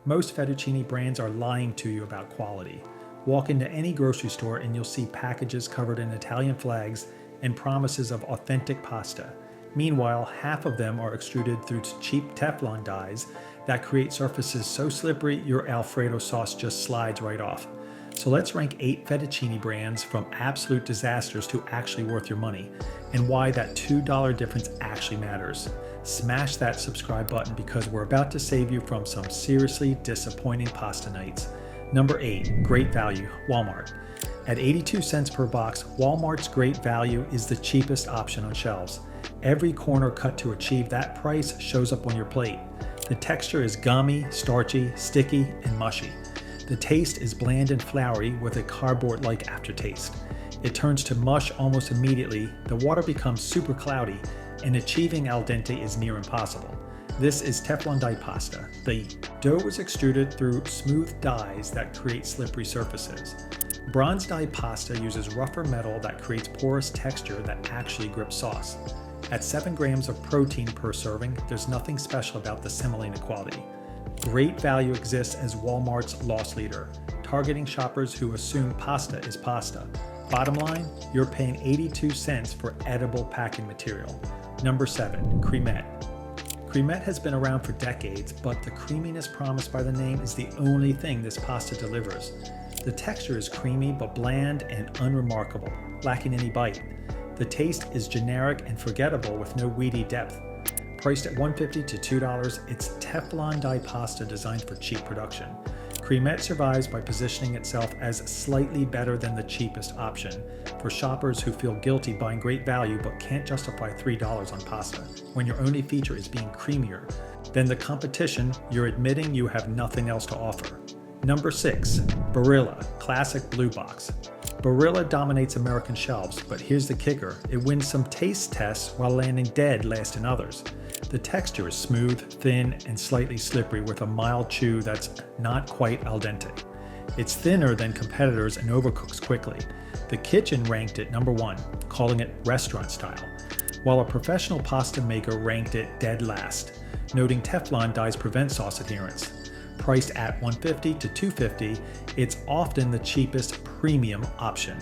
Most fettuccine brands are lying to you about quality. Walk into any grocery store and you'll see packages covered in Italian flags and promises of authentic pasta. Meanwhile, half of them are extruded through cheap Teflon dies that create surfaces so slippery your Alfredo sauce just slides right off. So let's rank 8 fettuccine brands from absolute disasters to actually worth your money, and why that $2 difference actually matters. Smash that subscribe button because we're about to save you from some seriously disappointing pasta nights. Number 8, great value, Walmart. At 82 cents per box, Walmart's great value is the cheapest option on shelves. Every corner cut to achieve that price shows up on your plate. The texture is gummy, starchy, sticky, and mushy. The taste is bland and floury with a cardboard-like aftertaste. It turns to mush almost immediately, the water becomes super cloudy, and achieving al dente is near impossible. This is Teflon-die pasta. The dough is extruded through smooth dies that create slippery surfaces. Bronze die pasta uses rougher metal that creates porous texture that actually grips sauce. At 7 grams of protein per serving, there's nothing special about the semolina quality. Great value exists as Walmart's loss leader, targeting shoppers who assume pasta is pasta. Bottom line, you're paying 82 cents for edible packing material. Number 7, Creamette. Creamette has been around for decades, but the creaminess promised by the name is the only thing this pasta delivers. The texture is creamy but bland and unremarkable, lacking any bite. The taste is generic and forgettable with no wheaty depth. Priced at $1.50 to $2, it's Teflon-die pasta designed for cheap production. Creamette survives by positioning itself as slightly better than the cheapest option for shoppers who feel guilty buying great value but can't justify $3 on pasta when your only feature is being creamier than the competition. You're admitting you have nothing else to offer. Number 6, Barilla, classic blue box. Barilla dominates American shelves, but here's the kicker. It wins some taste tests while landing dead last in others. The texture is smooth, thin, and slightly slippery with a mild chew that's not quite al dente. It's thinner than competitors and overcooks quickly. The kitchen ranked it number 1, calling it restaurant style, while a professional pasta maker ranked it dead last, noting Teflon dies prevent sauce adherence. Priced at $1.50 to $2.50, it's often the cheapest premium option.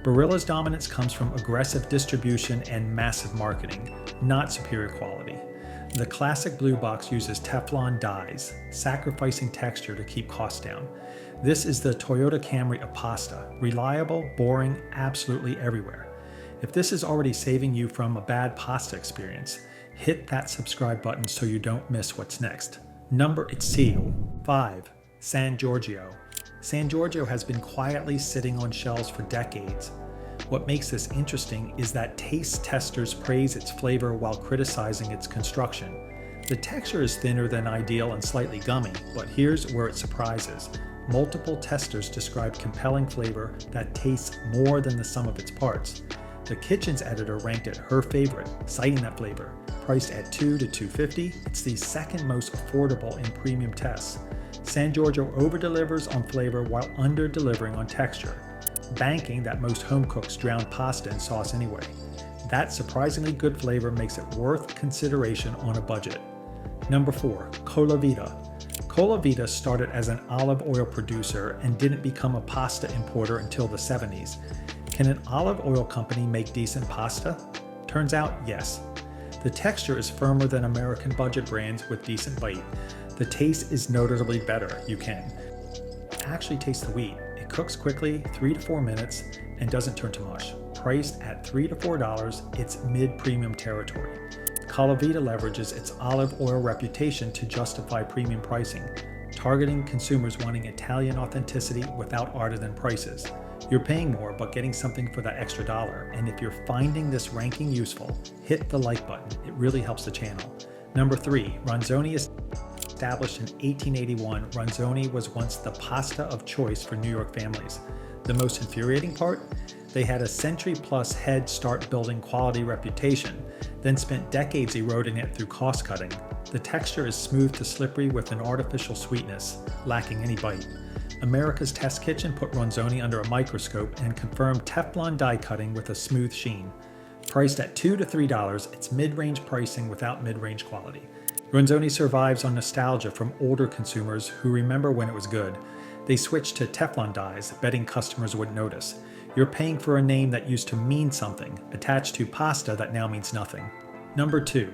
Barilla's dominance comes from aggressive distribution and massive marketing, not superior quality. The classic blue box uses Teflon dies, sacrificing texture to keep costs down. This is the Toyota Camry of pasta, reliable, boring, absolutely everywhere. If this is already saving you from a bad pasta experience, hit that subscribe button so you don't miss what's next. Number 5, San Giorgio. San Giorgio has been quietly sitting on shelves for decades. What makes this interesting is that taste testers praise its flavor while criticizing its construction. The texture is thinner than ideal and slightly gummy, but here's where it surprises. Multiple testers describe compelling flavor that tastes more than the sum of its parts. The kitchen's editor ranked it her favorite, citing that flavor. Priced at $2 to $2.50, it's the second most affordable in premium tests. San Giorgio over-delivers on flavor while under-delivering on texture, banking that most home cooks drown pasta in sauce anyway. That surprisingly good flavor makes it worth consideration on a budget. Number 4, Colavita. Colavita started as an olive oil producer and didn't become a pasta importer until the 70s. Can an olive oil company make decent pasta? Turns out, yes. The texture is firmer than American budget brands with decent bite. The taste is noticeably better, you can actually taste the wheat. It cooks quickly, 3 to 4 minutes, and doesn't turn to mush. Priced at $3 to $4, it's mid-premium territory. Colavita leverages its olive oil reputation to justify premium pricing, targeting consumers wanting Italian authenticity without artisan prices. You're paying more, but getting something for that extra dollar. And if you're finding this ranking useful, hit the like button. It really helps the channel. Number 3, Ronzoni is established in 1881. Ronzoni was once the pasta of choice for New York families. The most infuriating part? They had a century-plus head start building quality reputation, then spent decades eroding it through cost cutting. The texture is smooth to slippery with an artificial sweetness, lacking any bite. America's Test Kitchen put Ronzoni under a microscope and confirmed Teflon die cutting with a smooth sheen. Priced at $2 to $3, it's mid-range pricing without mid-range quality. Ronzoni survives on nostalgia from older consumers who remember when it was good. They switched to Teflon-dies, betting customers wouldn't notice. You're paying for a name that used to mean something, attached to pasta that now means nothing. Number 2.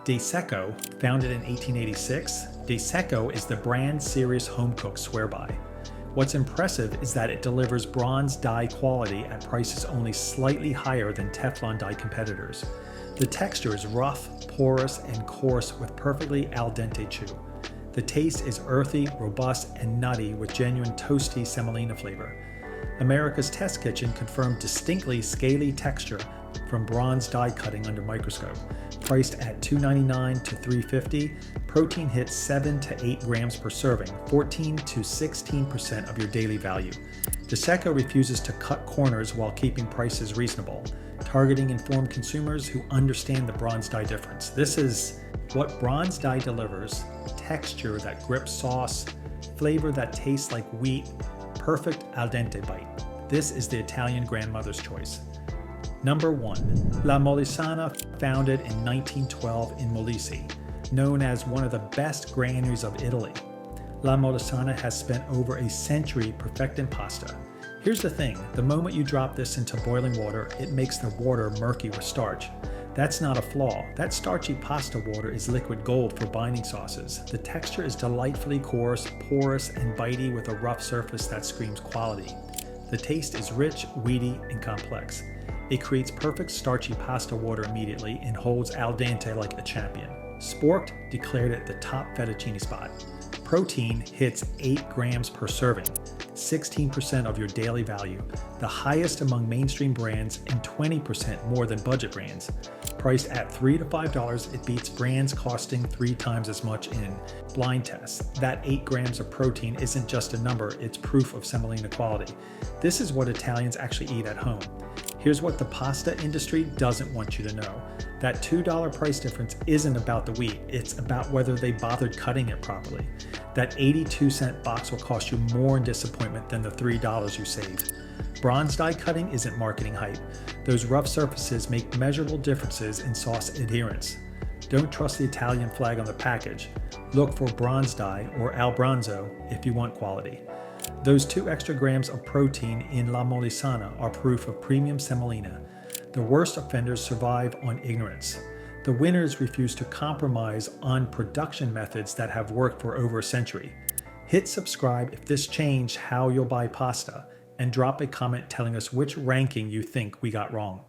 Cecco, founded in 1886, Cecco is the brand serious home cooks swear by. What's impressive is that it delivers bronze die quality at prices only slightly higher than Teflon-die competitors. The texture is rough, porous, and coarse with perfectly al dente chew. The taste is earthy, robust, and nutty with genuine toasty semolina flavor. America's Test Kitchen confirmed distinctly scaly texture from bronze die cutting under microscope. Priced at $2.99 to $3.50, protein hits 7 to 8 grams per serving, 14 to 16% of your daily value. Cecco refuses to cut corners while keeping prices reasonable, targeting informed consumers who understand the bronze die difference. This is what bronze die delivers: texture that grips sauce, flavor that tastes like wheat, perfect al dente bite. This is the Italian grandmother's choice. Number 1. La Molisana, founded in 1912 in Molise, known as one of the best granaries of Italy. La Molisana has spent over a century perfecting pasta. Here's the thing, the moment you drop this into boiling water, it makes the water murky with starch. That's not a flaw. That starchy pasta water is liquid gold for binding sauces. The texture is delightfully coarse, porous, and bitey with a rough surface that screams quality. The taste is rich, wheaty, and complex. It creates perfect starchy pasta water immediately and holds al dente like a champion. Sporked declared it the top fettuccine spot. Protein hits 8 grams per serving, 16% of your daily value, the highest among mainstream brands and 20% more than budget brands. Priced at $3 to $5, it beats brands costing 3 times as much in blind tests. That 8 grams of protein isn't just a number, it's proof of semolina quality. This is what Italians actually eat at home. Here's what the pasta industry doesn't want you to know. That $2 price difference isn't about the wheat, it's about whether they bothered cutting it properly. That 82-cent box will cost you more in disappointment than the $3 you saved. Bronze die cutting isn't marketing hype. Those rough surfaces make measurable differences in sauce adherence. Don't trust the Italian flag on the package. Look for bronze die or al bronzo if you want quality. Those 2 extra grams of protein in La Molisana are proof of premium semolina. The worst offenders survive on ignorance. The winners refuse to compromise on production methods that have worked for over a century. Hit subscribe if this changed how you'll buy pasta, and drop a comment telling us which ranking you think we got wrong.